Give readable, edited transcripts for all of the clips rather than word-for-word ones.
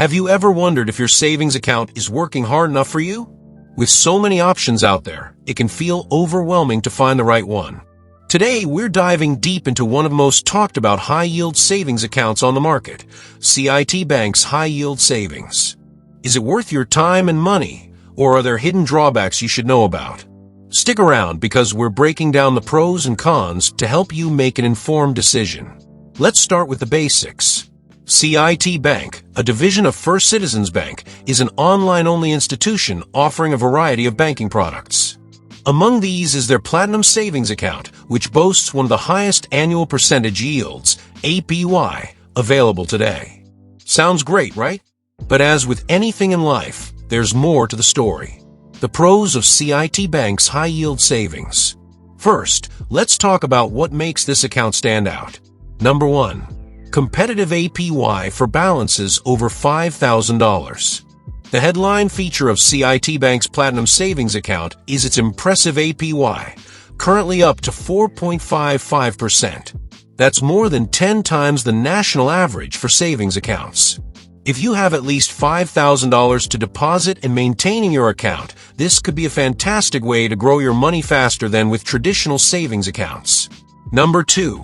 Have you ever wondered if your savings account is working hard enough for you? With so many options out there, it can feel overwhelming to find the right one. Today, we're diving deep into one of the most talked about high-yield savings accounts on the market, CIT Bank's high-yield savings. Is it worth your time and money, or are there hidden drawbacks you should know about? Stick around because we're breaking down the pros and cons to help you make an informed decision. Let's start with the basics. CIT Bank, a division of First Citizens Bank, is an online-only institution offering a variety of banking products. Among these is their Platinum Savings Account, which boasts one of the highest annual percentage yields, APY, available today. Sounds great, right? But as with anything in life, there's more to the story. The pros of CIT Bank's high-yield savings. First, let's talk about what makes this account stand out. Number 1. Competitive APY for balances over $5,000. The headline feature of CIT Bank's Platinum Savings Account is its impressive APY, currently up to 4.55%. That's more than 10 times the national average for savings accounts. If you have at least $5,000 to deposit and maintaining your account, this could be a fantastic way to grow your money faster than with traditional savings accounts. Number 2.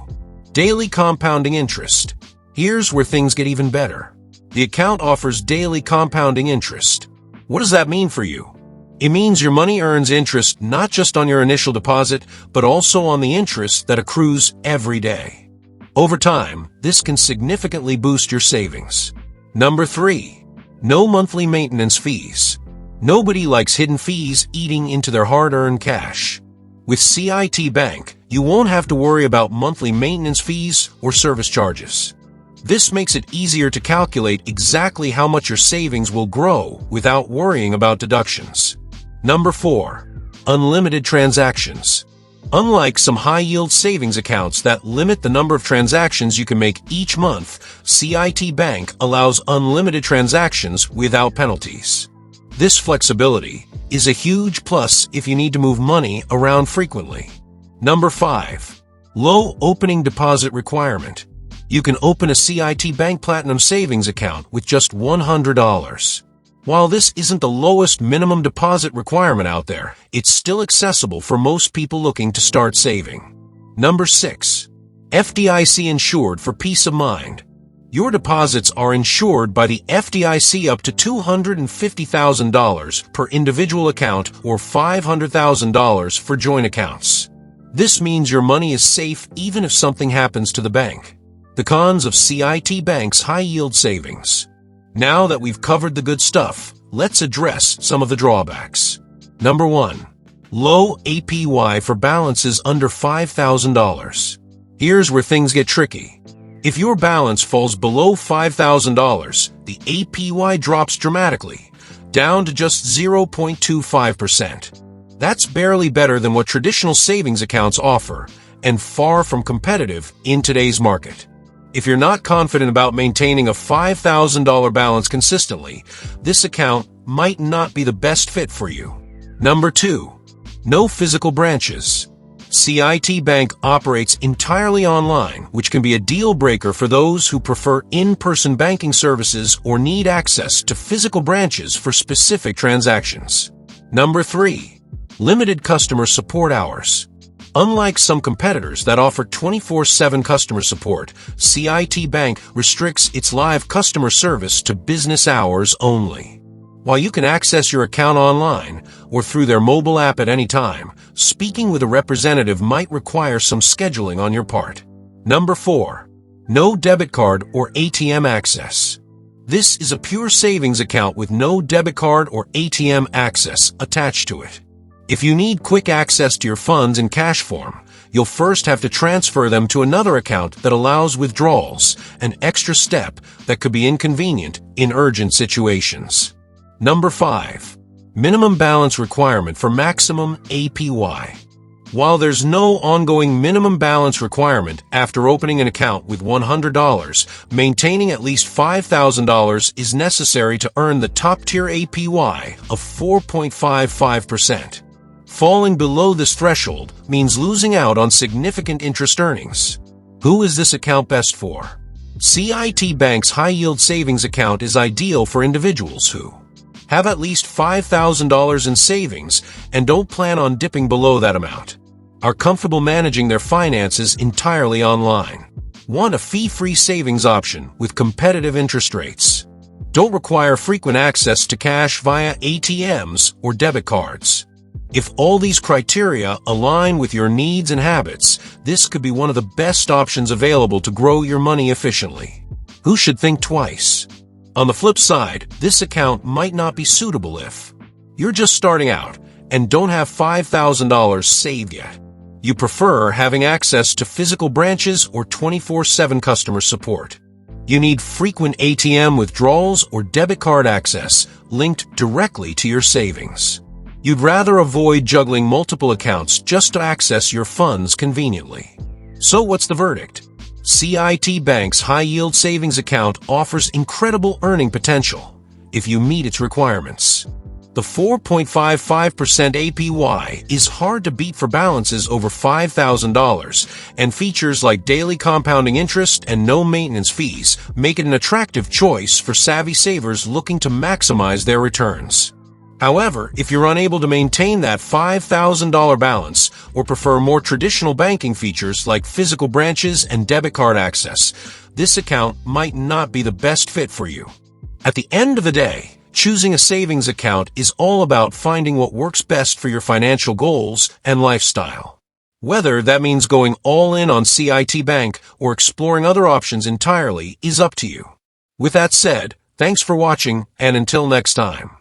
Daily compounding interest. Here's where things get even better. The account offers daily compounding interest. What does that mean for you? It means your money earns interest not just on your initial deposit, but also on the interest that accrues every day. Over time, this can significantly boost your savings. Number 3. No monthly maintenance fees. Nobody likes hidden fees eating into their hard-earned cash. With CIT Bank, you won't have to worry about monthly maintenance fees or service charges. This makes it easier to calculate exactly how much your savings will grow without worrying about deductions. Number 4. Unlimited transactions. Unlike some high-yield savings accounts that limit the number of transactions you can make each month, CIT Bank allows unlimited transactions without penalties. This flexibility is a huge plus if you need to move money around frequently. Number 5. Low opening deposit requirement. You can open a CIT Bank Platinum Savings account with just $100. While this isn't the lowest minimum deposit requirement out there, it's still accessible for most people looking to start saving. Number 6. FDIC insured for peace of mind. Your deposits are insured by the FDIC up to $250,000 per individual account or $500,000 for joint accounts. This means your money is safe even if something happens to the bank. The cons of CIT Bank's high-yield savings. Now that we've covered the good stuff, let's address some of the drawbacks. Number 1. Low APY for balances under $5,000. Here's where things get tricky. If your balance falls below $5,000, the APY drops dramatically, down to just 0.25%. That's barely better than what traditional savings accounts offer, and far from competitive in today's market. If you're not confident about maintaining a $5,000 balance consistently, this account might not be the best fit for you. Number 2. No physical branches. CIT Bank operates entirely online, which can be a deal breaker for those who prefer in-person banking services or need access to physical branches for specific transactions. Number 3. Limited customer support hours. Unlike some competitors that offer 24/7 customer support, CIT Bank restricts its live customer service to business hours only. While you can access your account online or through their mobile app at any time, speaking with a representative might require some scheduling on your part. Number 4. No debit card or ATM access. This is a pure savings account with no debit card or ATM access attached to it. If you need quick access to your funds in cash form, you'll first have to transfer them to another account that allows withdrawals, an extra step that could be inconvenient in urgent situations. Number 5. Minimum balance requirement for maximum APY. While there's no ongoing minimum balance requirement after opening an account with $100, maintaining at least $5,000 is necessary to earn the top-tier APY of 4.55%. Falling below this threshold means losing out on significant interest earnings. Who is this account best for? CIT Bank's high-yield savings account is ideal for individuals who have at least $5,000 in savings and don't plan on dipping below that amount, are comfortable managing their finances entirely online, want a fee-free savings option with competitive interest rates, don't require frequent access to cash via ATMs or debit cards. If all these criteria align with your needs and habits, this could be one of the best options available to grow your money efficiently. Who should think twice? On the flip side, this account might not be suitable if you're just starting out and don't have $5,000 saved yet. You prefer having access to physical branches or 24/7 customer support. You need frequent ATM withdrawals or debit card access linked directly to your savings. You'd rather avoid juggling multiple accounts just to access your funds conveniently. So what's the verdict? CIT Bank's high-yield savings account offers incredible earning potential if you meet its requirements. The 4.55% APY is hard to beat for balances over $5,000, and features like daily compounding interest and no maintenance fees make it an attractive choice for savvy savers looking to maximize their returns. However, if you're unable to maintain that $5,000 balance or prefer more traditional banking features like physical branches and debit card access, this account might not be the best fit for you. At the end of the day, choosing a savings account is all about finding what works best for your financial goals and lifestyle. Whether that means going all in on CIT Bank or exploring other options entirely is up to you. With that said, thanks for watching, and until next time.